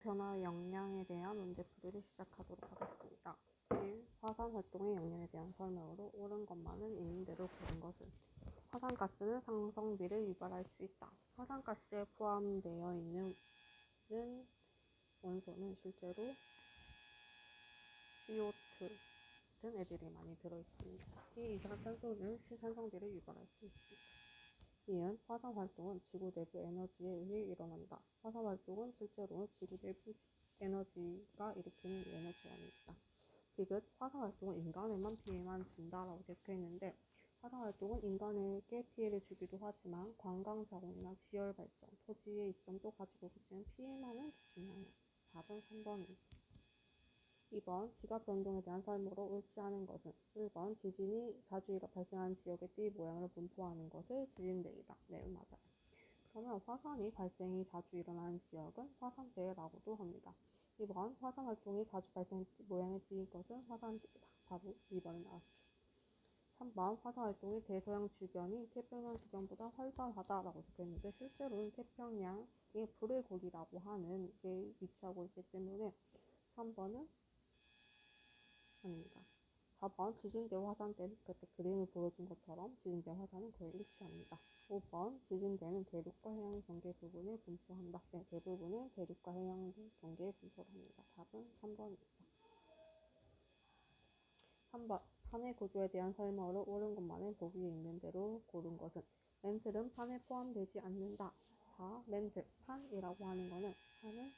변화의 역량에 대한 문제풀이를 시작하도록 하겠습니다. 1. 화산 활동의 역량에 대한 설명으로 옳은 것만은 있는 대로 고른 것은 화산가스는 상성비를 유발할 수 있다. 화산가스에 포함되어 있는 원소는 실제로 CO2 등 애들이 많이 들어있습니다. 이 이산화탄소는 산성비를 유발할 수 있습니다. 이은 화산 활동은 지구 내부 에너지에 의해 일어난다. 화산 활동은 실제로는 지구 내부 에너지가 일으키는 에너지원입니다. 디귿 화산 활동은 인간에만 피해만 준다라고 적혀있는데 화산 활동은 인간에게 피해를 주기도 하지만 관광 자원이나 지열 발전, 토지의 이점도 가지고 있는 피해만은 주지 않아요. 답은 3번입니다. 2번 지각 변동에 대한 설명으로 옳지 않은 것은 1번 지진이 자주 발생하는 지역의 띠 모양을 분포하는 것을 지진대이다. 네, 맞아요. 그러면 화산이 발생이 자주 일어나는 지역은 화산대라고도 합니다. 2번 화산 활동이 자주 발생 모양의 띠인 것은 화산대이다. 바로 2번이 나왔죠. 3번 화산 활동이 대서양 주변이 태평양 주변보다 활발하다라고 적혀있는데 실제로는 태평양이 불의 고리라고 하는 게 위치하고 있기 때문에 3번은 아닙니다. 4번 지진대와 화산대는 그때 그림을 보여준 것처럼 지진대와 화산은 거의 일치합니다. 5번 지진대는 대륙과 해양 경계 부분에 분포한다. 네, 대부분은 대륙과 해양 경계에 분포를 합니다. 답은 3번입니다. 3번 판의 구조에 대한 설명으로 옳은 것만은 보기에 있는 대로 고른 것은 멘틀은 판에 포함되지 않는다. 4. 멘틀, 판이라고 하는 것은 판은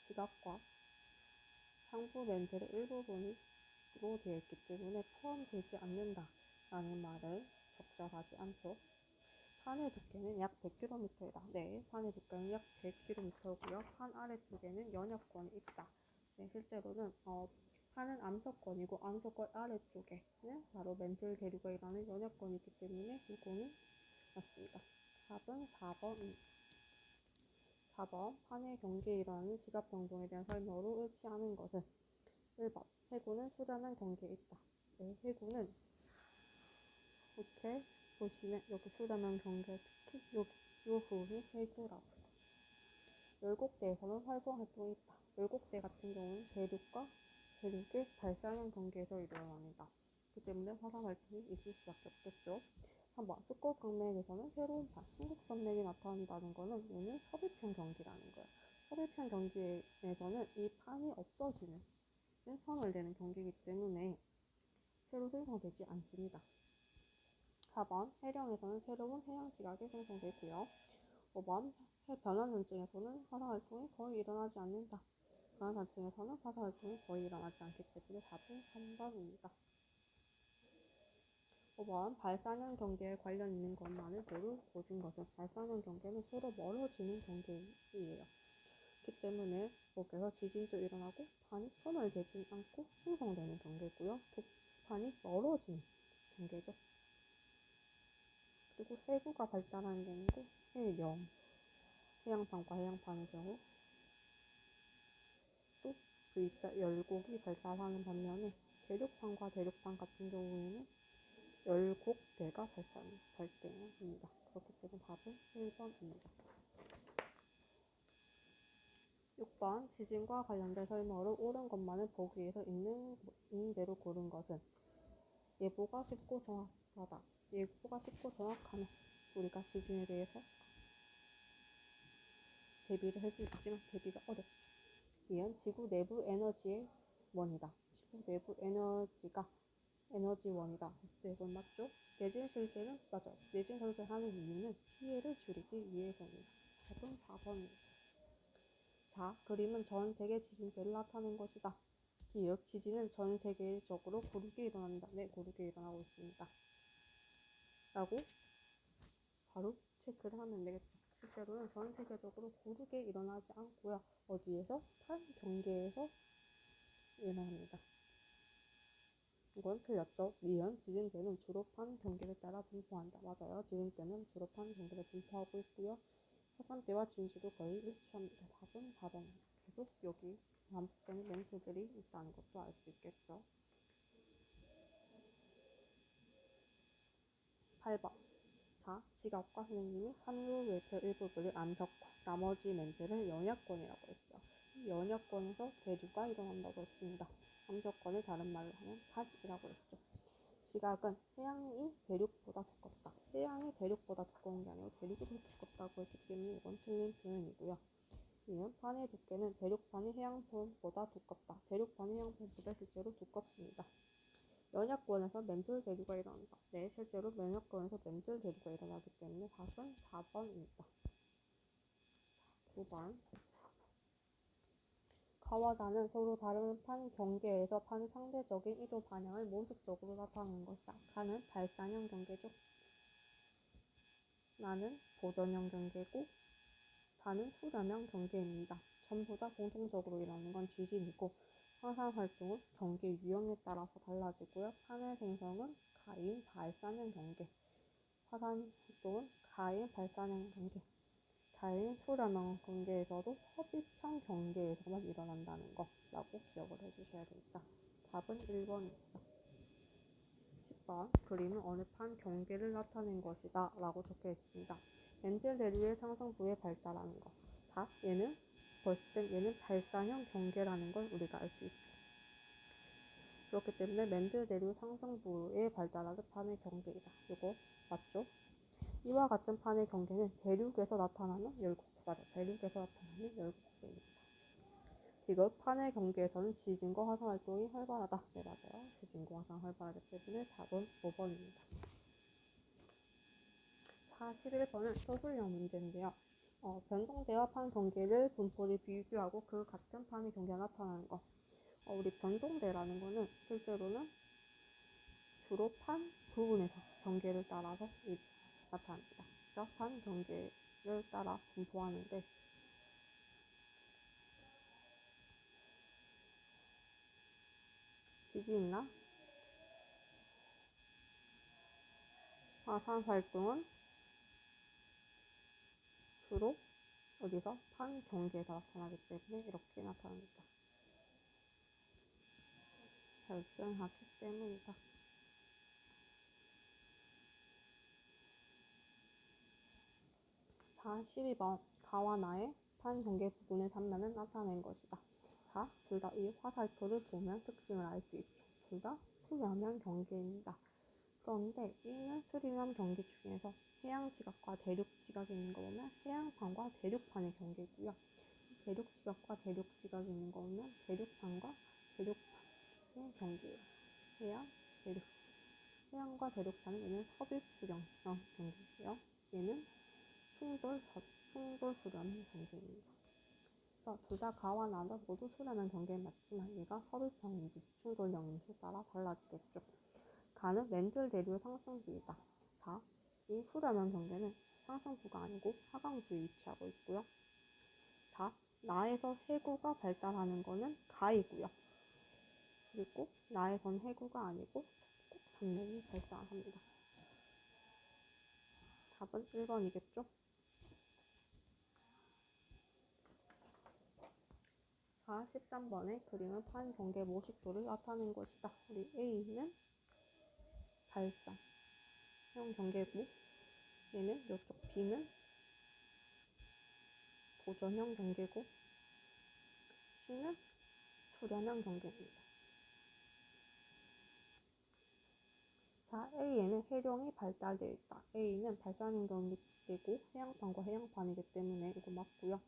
지각과 상부 멘틀의 일부분으로 되어 있기 때문에 포함되지 않는다 라는 말을 적절하지 않죠. 판의 두께는 약 100km이다. 네, 판의 두께는 약 100km고요. 판 아래쪽에는 연역권이 있다. 네, 실제로는 판은 암석권이고 암석권 아래쪽에는 바로 멘틀 계류가 일어나는 연역권이 있기 때문에 이거는 맞습니다. 답은 4번입니다. 4번 판의 경계에 일어나는 지각 변동에 대한 설명으로 옳지 않은 것은 1번 해구는 수렴한 경계에 있다. 네, 해구는 이렇게 보시면 여기 수렴한 경계 특히 여기 이 부분이 해구라고 해요. 열곡대에서는 활성 활동이 있다. 열곡대 같은 경우는 대륙과 대륙의 발산형 경계에서 일어납니다. 그렇기 때문에 화산 활동이 있을 수밖에 없겠죠. 3번 스콧 강맥에서는 새로운 판, 흥국산맥이 나타난다는 것은 얘는 섭입형 경기라는 거예요. 섭입형 경기에서는 이 판이 없어지는 선을 내는 경기이기 때문에 새로 생성되지 않습니다. 4번 해령에서는 새로운 해양 지각이 생성되고요. 5번 변환산층에서는 화산 활동이 거의 일어나지 않는다. 변환산층에서는 화산 활동이 거의 일어나지 않기 때문에 답은 3번입니다. 5번 발산형 경계에 관련 있는 것만을 모두 고른 것은 발산형 경계는 서로 멀어지는 경계이에요. 그렇기 때문에 여기서 지진도 일어나고 판이 손을 대지 않고 생성되는 경계고요. 판이 멀어지는 경계죠. 그리고 해구가 발달하는 경우도 해령, 해양판과 해양판의 경우 또 V자 열곡이 발달하는 반면에 대륙판과 대륙판 같은 경우에는 열곡대가 발생합니다. 그렇기 때문에 답은 1번입니다. 6번 지진과 관련된 설명으로 옳은 것만을 보기 위해서 있는 대로 고른 것은 예보가 쉽고 정확하다. 예보가 쉽고 정확하면 우리가 지진에 대해서 대비를 할 수 있지만 대비가 어렵죠. 이은 지구 내부 에너지의 원이다. 지구 내부 에너지가 에너지원이다. 네, 이건 맞죠? 내진 설계는 맞아요. 내진 설계를 하는 이유는 피해를 줄이기 위해서입니다. 답은 4번입니다. 자, 그림은 전 세계 지진대를 나타낸 것이다. 기억, 지진은 전 세계적으로 고르게 일어난다. 네, 고르게 일어나고 있습니다. 라고 바로 체크를 하면 되겠죠. 실제로는 전 세계적으로 고르게 일어나지 않고요. 어디에서? 판 경계에서 일어납니다. 이건 틀렸죠. 니은 지진대는 주로 판 경계를 따라 분포한다. 맞아요. 지진대는 주로 판 경계를 분포하고 있고요. 화산대와 진수도 거의 일치합니다. 답은 4번입니다. 계속 여기 반복되는 멘트들이 있다는 것도 알 수 있겠죠. 8번. 자, 지각과 선생님이 산후 외체 일부분을 암석과 나머지 멘트를 영약권이라고 했어요. 연역권에서 대류가 일어난다고 했습니다. 함정권을 다른 말로 하면 닷이라고 했죠. 지각은 해양이 대륙보다 두껍다. 해양이 대륙보다 두꺼운 게 아니고 대륙이 더 두껍다고 했기 때문에 이건 틀린 표현이고요. 이은 판의 두께는 대륙판이 해양판보다 두껍다. 대륙판이 해양판보다 실제로 두껍습니다. 연약권에서 맨들 대류가 일어난다. 네, 실제로 연약권에서 맨들 대류가 일어나기 때문에 답은 4번입니다. 9번. 가와 나는 서로 다른 판 경계에서 판의 상대적인 이동 방향을 모습적으로 나타내는 것이다. 가는 발산형 경계죠. 나는 보전형 경계고 다는 수렴형 경계입니다. 전부 다 공통적으로 일어나는 건 지진이고 화산 활동은 경계 유형에 따라서 달라지고요. 판의 생성은 가인 발산형 경계, 화산 활동은 가인 발산형 경계, 가인 수렴형 경계에서도 섭입형 경계에서만 일어난다는 거라고 기억을 해주셔야 됩니다. 답은 1번입니다. 10번 그림은 어느 판 경계를 나타낸 것이다 라고 적혀 있습니다. 맨들 대류의 상승부에 발달하는 것. 자, 얘는 발산형 경계라는 걸 우리가 알 수 있죠. 그렇기 때문에 맨들 대류 상승부에 발달하는 판의 경계이다. 이거 맞죠? 이와 같은 판의 경계는 대륙에서 나타나는 열곡수가 대륙에서 나타나는 열곡수입니다. 지금 판의 경계에서는 지진과 화산 활동이 활발하다. 네, 맞아요. 지진과 화산 활발하기 때문에 답은 5번입니다. 자, 11번은 서술형 문제인데요. 변동대와 판 경계를 분포를 비교하고 그 같은 판의 경계가 나타나는 거. 우리 변동대라는 거는 실제로는 주로 판 부분에서 경계를 따라서 나타납니다. 그래서 판 경계를 따라 분포하는데 지진이나 화산 활동은 주로 어디서 판 경계에서 나타나기 때문에 이렇게 나타납니다. 발생하기 때문이다. 자, 12번 가와 나의 판 경계 부분의 단면을 나타낸 것이다. 자, 둘 다 이 화살표를 보면 특징을 알 수 있죠. 둘 다 수렴형 경계입니다. 그런데 이는 수렴형 경계 중에서 해양 지각과 대륙 지각이 있는 거 보면 해양판과 대륙판의 경계이고요. 대륙 지각과 대륙 지각이 있는 거 보면 대륙판과 대륙판의 경계예요. 해양, 대륙. 해양과 대륙판은 얘는 섭입 수렴형 경계고요. 얘는 충돌 수렴형 경계입니다. 그래서 둘 다 가와 나는 모두 수렴형 경계는 맞지만 얘가 섭입형인지 충돌형인지 따라 달라지겠죠. 가는 맨들 대류의 상승부이다. 자, 이 수렴형 경계는 상승부가 아니고 하강부에 위치하고 있고요. 자, 나에서 해구가 발달하는 거는 가이고요. 그리고 나에선 해구가 아니고 꼭 산맥이 발달합니다. 답은 1번이겠죠? 자, 13번의 그림은 판 경계 모식도를 나타낸 것이다. 우리 A는 발산형 경계고 얘는 이쪽 B는 보전형 경계고 C는 수렴형 경계입니다. 자, A에는 해령이 발달되어 있다. A는 발산형 경계고 해양판과 해양판이기 때문에 이거 맞고요.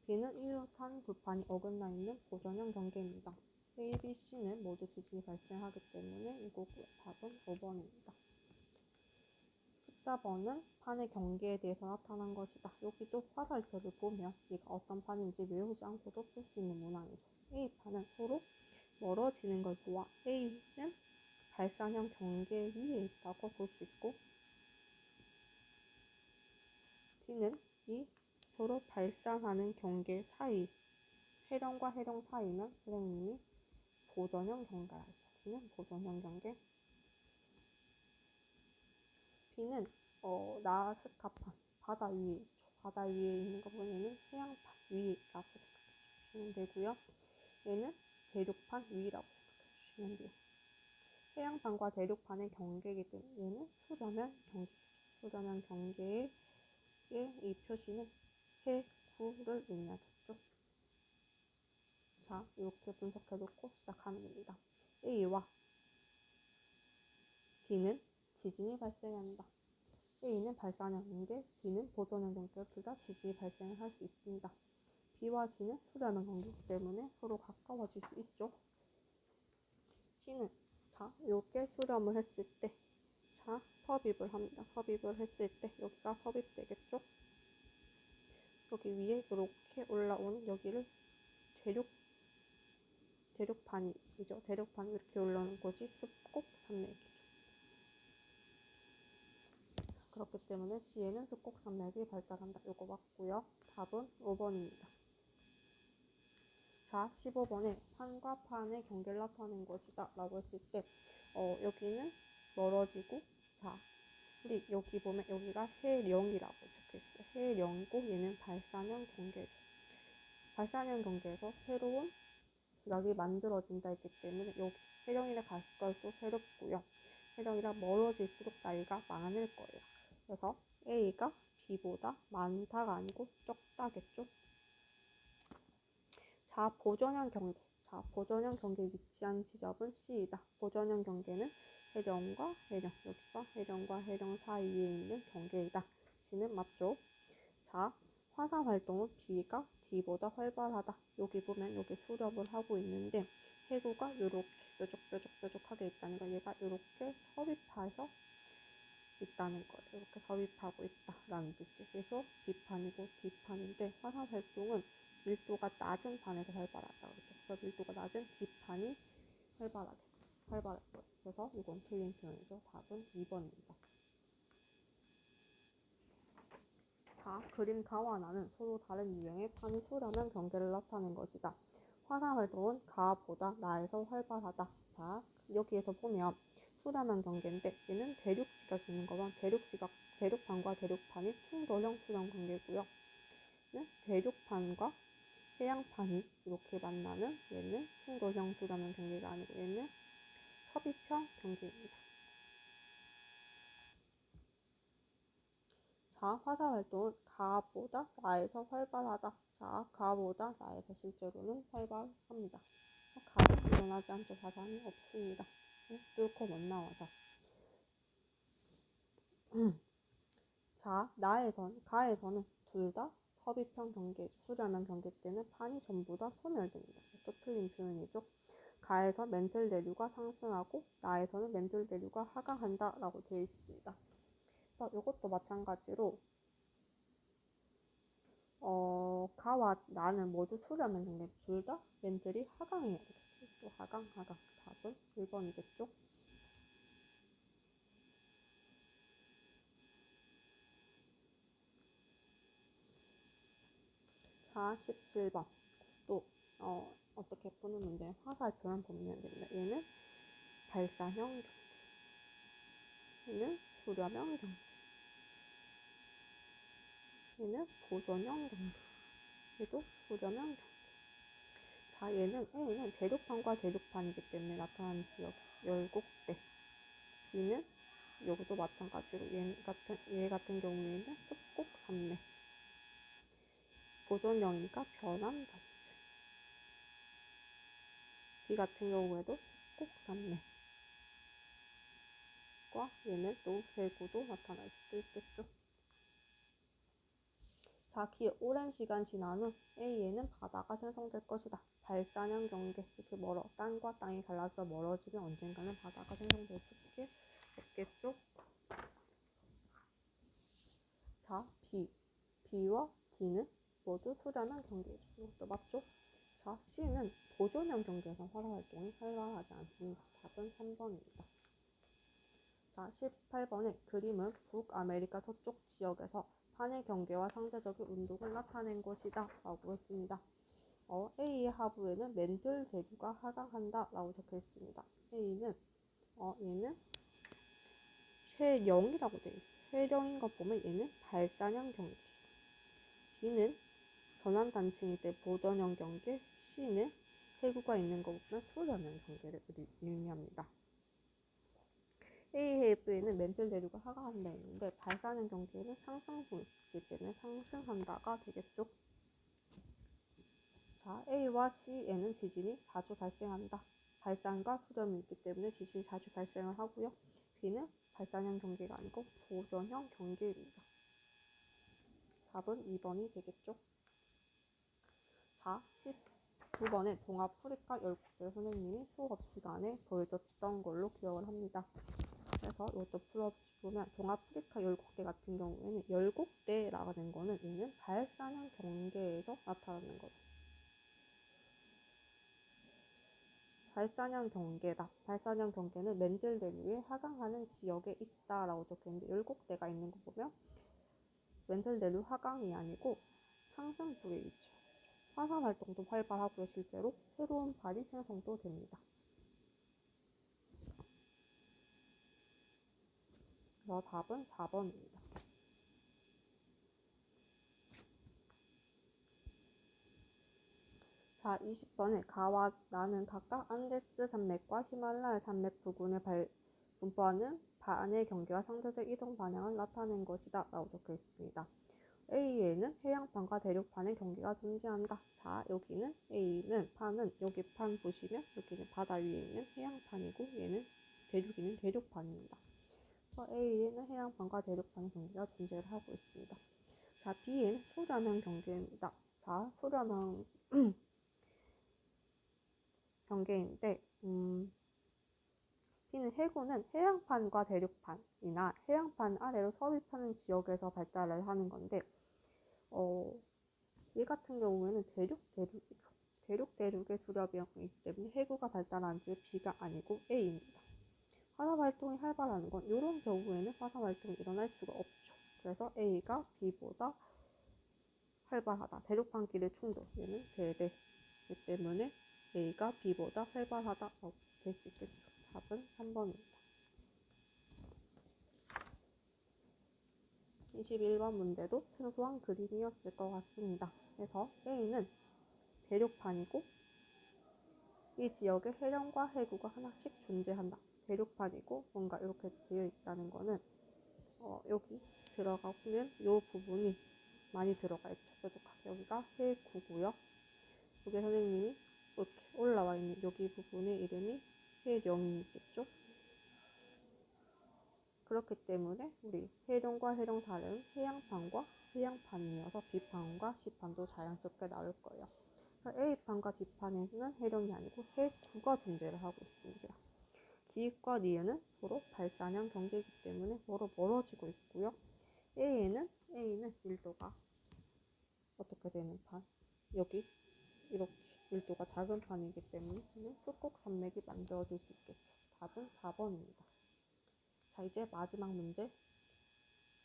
B는 이웃한 불판이 어긋나 있는 보전형 경계입니다. A, B, C는 모두 지진이 발생하기 때문에 이거고요. 답은 5번입니다. 14번은 판의 경계에 대해서 나타난 것이다. 여기도 화살표를 보면 얘가 어떤 판인지 외우지 않고도 풀 수 있는 문항이죠. A판은 서로 멀어지는 걸 보아 A는 발산형 경계 위에 있다고 볼 수 있고 D는 이 서로 발산하는 경계 사이 해령과 해령 사이는 선생님이 보전형 경계라 했죠. D는 보전형 경계. B는 나스카판 바다 위에 있죠. 바다 위에 있는 거 보면은 해양판 위라고 생각해 주시면 되고요. 얘는 대륙판 위라고 생각해 주시면 돼요. 해양판과 대륙판의 경계이기 때문에 얘는 수렴형 경계. 수렴형 경계의 이 표시는 해구를 의미하겠죠. 자, 이렇게 분석해놓고 시작하면 됩니다. A와 D는 지진이 발생한다. A는 발산형 경계, D는 보존형 경계, 둘 다 지진이 발생을 할 수 있습니다. B와 C는 수렴형 경계이기 때문에 서로 가까워질 수 있죠. C는 자, 이렇게 수렴을 했을 때, 자, 섭입을 합니다. 섭입을 했을 때 여기가 섭입되겠죠. 여기 위에 이렇게 올라오는 여기를 대륙판이죠. 대륙판이 이렇게 올라오는 곳이 습곡 산맥이죠. 그렇기 때문에 C에는 습곡 산맥이 발달한다. 요거 맞고요. 답은 5번입니다. 자, 15번에 판과 판의 경계를 나타낸 것이다 라고 했을 때 여기는 멀어지고, 자, 우리 여기 보면 여기가 해령이라고 적혀있어요. 해령이고 얘는 발산형 경계죠. 발산형 경계에서 새로운 지각이 만들어진다 했기 때문에 여기 해령이라 갈수록 새롭고요. 해령이라 멀어질수록 나이가 많을 거예요. 그래서 A가 B보다 많다가 아니고 적다겠죠. 자, 보존형 경계. 자, 보존형 경계에 위치한 지점은 C이다. 보존형 경계는 해령과 해령, 여기가 해령과 해령 사이에 있는 경계이다. C는 맞죠? 자, 화산 활동은 B가 D보다 활발하다. 여기 보면 여기 수렵을 하고 있는데 해구가 이렇게 뾰족뾰족하게 있다는 거, 얘가 이렇게 섭입해서 있다는 거예요. 이렇게 섭입하고 있다라는 뜻이에요. 그래서 B판이고 D판인데 화산 활동은 밀도가 낮은 판에서 활발하다. 그렇죠? 그래서 밀도가 낮은 D판이 활발할 거예요. 그래서 이건 틀린 표현이죠. 답은 2번입니다. 자, 그림 가와나는 서로 다른 유형의 판이 수렴형 경계를 나타낸 것이다. 화산 활동은 가보다 나에서 활발하다. 자, 여기에서 보면 수렴형 경계인데 얘는 대륙 지각이 있는 거면 대륙판과 대륙판이 충돌형 수렴 관계고요. 대륙판과 해양판이 이렇게 만나는 얘는 충돌형 수렴형 경계가 아니고 얘는 섭입형 경계입니다. 자, 화산 활동은 가보다 나에서 활발하다. 자, 가보다 나에서 실제로는 활발합니다. 가는 일어나지 않죠. 화산이 없습니다. 뚫고 못 나와서. 자, 가에서는 둘 다 섭입형 경계, 수렴형 경계 때는 판이 전부 다 소멸됩니다. 또 틀린 표현이죠. 가에서 멘틀 대류가 상승하고 나에서는 멘틀 대류가 하강한다 라고 되어 있습니다. 그래서 이것도 마찬가지로 가와 나는 모두 수렴형 경계, 둘 다 멘틀이 하강해야 되겠죠. 또 하강. 답은 1번이겠죠. 자, 17번. 또 어떻게 푸는 문제? 화살표만 보면 됩니다. 얘는 발사형 경계, 얘는 수렴형 경계, 얘는 보존형 경계, 얘도 수렴형 경계. 자, A는 대륙판과 대륙판이기 때문에 나타나는 지역 열곡대. B는 여기도 마찬가지로 얘 같은 경우에는 습곡 산맥. 보존형이니까 변환 단층. B 같은 경우에도 습곡 산맥과 얘는 또 해구도 나타날 수도 있겠죠. 자, 오랜 시간 지난 후 A에는 바다가 생성될 것이다. 발산형 경계, 이렇게 땅과 땅이 갈라져 멀어지면 언젠가는 바다가 생성될 수밖에 없겠죠. 자, B와 D는 모두 수렴형 경계이죠. 이것도 맞죠? 자, C는 보존형 경계에서 화산 활동이 활발하지 않습니다. 답은 3번입니다. 자, 18번의 그림은 북아메리카 서쪽 지역에서 판의 경계와 상대적인 운동을 나타낸 것이다 라고 했습니다. A의 하부에는 멘틀 대류가 하강한다 라고 적혀 있습니다. A는 얘는 해령이라고 되어 있어요. 해령인 것 보면 얘는 발산형 경계, B는 전환 단층일 때 보존형 경계, C는 해구가 있는 것 보면 수렴형 경계를 의미합니다. A 해부에는 멘틀 대류가 하강한다 했는데 발산형 경계는 상승분이기 때문에 상승한다가 되겠죠. 자, A와 C에는 지진이 자주 발생한다. 발산과 수렴이 있기 때문에 지진이 자주 발생을 하고요. B는 발산형 경계가 아니고 보전형 경계입니다. 답은 2번이 되겠죠. 자, 19번에 동아프리카 열국대 선생님이 수업 시간에 보여줬던 걸로 기억을 합니다. 그래서 이것도 풀어보면 동아프리카 열국대 같은 경우에는 열국대라는 거는 얘는 발산형 경계에서 나타나는 거죠. 발산형 경계다. 발산형 경계는 맨델레르에 하강하는 지역에 있다라고 적혀있는데 열국대가 있는 거 보면 맨델레르 하강이 아니고 상승부에 위치해요. 화산 활동도 활발하고요. 실제로 새로운 발이 생성도 됩니다. 그래서 답은 4번입니다. 자, 20번에 가와 나는 각각 안데스 산맥과 히말라야 산맥 부근에 분포하는 반의 경계와 상대적 이동 방향을 나타낸 것이다 라고 적혀 있습니다. A에는 해양판과 대륙판의 경계가 존재한다. 자, 여기는 A는 판은 여기 판 보시면 여기는 바다 위에 있는 해양판이고 얘는 대륙이는 대륙판입니다. 그래서 A에는 해양판과 대륙판의 경계가 존재를 하고 있습니다. 자, B에는 수렴형 경계입니다. 자, 수렴형 경계인데 B는 해구는 해양판과 대륙판이나 해양판 아래로 섭입하는 지역에서 발달을 하는 건데 얘 같은 경우에는 대륙의 수렴형이기 때문에 해구가 발달한 지 B가 아니고 A입니다. 화산 활동이 활발한 건 이런 경우에는 화산 활동이 일어날 수가 없죠. 그래서 A가 B보다 활발하다. 대륙판끼리 충돌. 얘는 대대이기 때문에 A가 B보다 활발하다라고 될 수 있겠죠. 답은 3번입니다. 21번 문제도 생소한 그림이었을 것 같습니다. 그래서 A는 대륙판이고 이 지역에 해령과 해구가 하나씩 존재한다. 대륙판이고 뭔가 이렇게 되어 있다는 거는 여기 들어가 보면 이 부분이 많이 들어가 있죠. 뾰족하게. 여기가 해구고요. 여기 선생님이 이렇게 올라와 있는 여기 부분의 이름이 해령이겠죠. 그렇기 때문에 우리 해령과 해령 다른 해양판과 해양판이어서 B판과 C판도 자연스럽게 나올 거예요. A판과 B판에는 해령이 아니고 해구가 존재를 하고 있습니다. 기읍과 니은은 서로 발산형 경계이기 때문에 서로 멀어지고 있고요. A는 밀도가 어떻게 되는 판? 여기 이렇게 밀도가 작은 판이기 때문에 쑥국 산맥이 만들어질 수 있겠죠. 답은 4번입니다. 자, 이제 마지막 문제.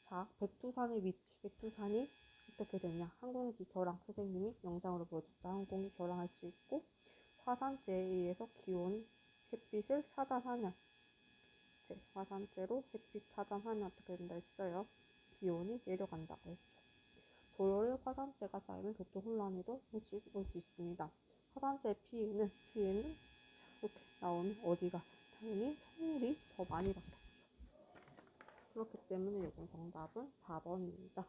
자, 백두산의 위치. 백두산이 어떻게 되냐. 항공기 결항. 선생님이 영상으로 보여줬다. 항공기 결항할 수 있고 화산재에 의해서 기온, 햇빛을 차단하면 화산재로 햇빛 차단하면 어떻게 된다 했어요. 기온이 내려간다고 했죠. 도로에 화산재가 쌓이면 교통 혼란에도 일찍 올 수 있습니다. 화산재 피해는 이렇게 나오면 어디가? 당연히 서울이 더 많이 받겠죠. 그렇기 때문에 이번 정답은 4번입니다.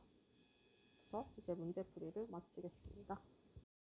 그래서 이제 문제풀이를 마치겠습니다.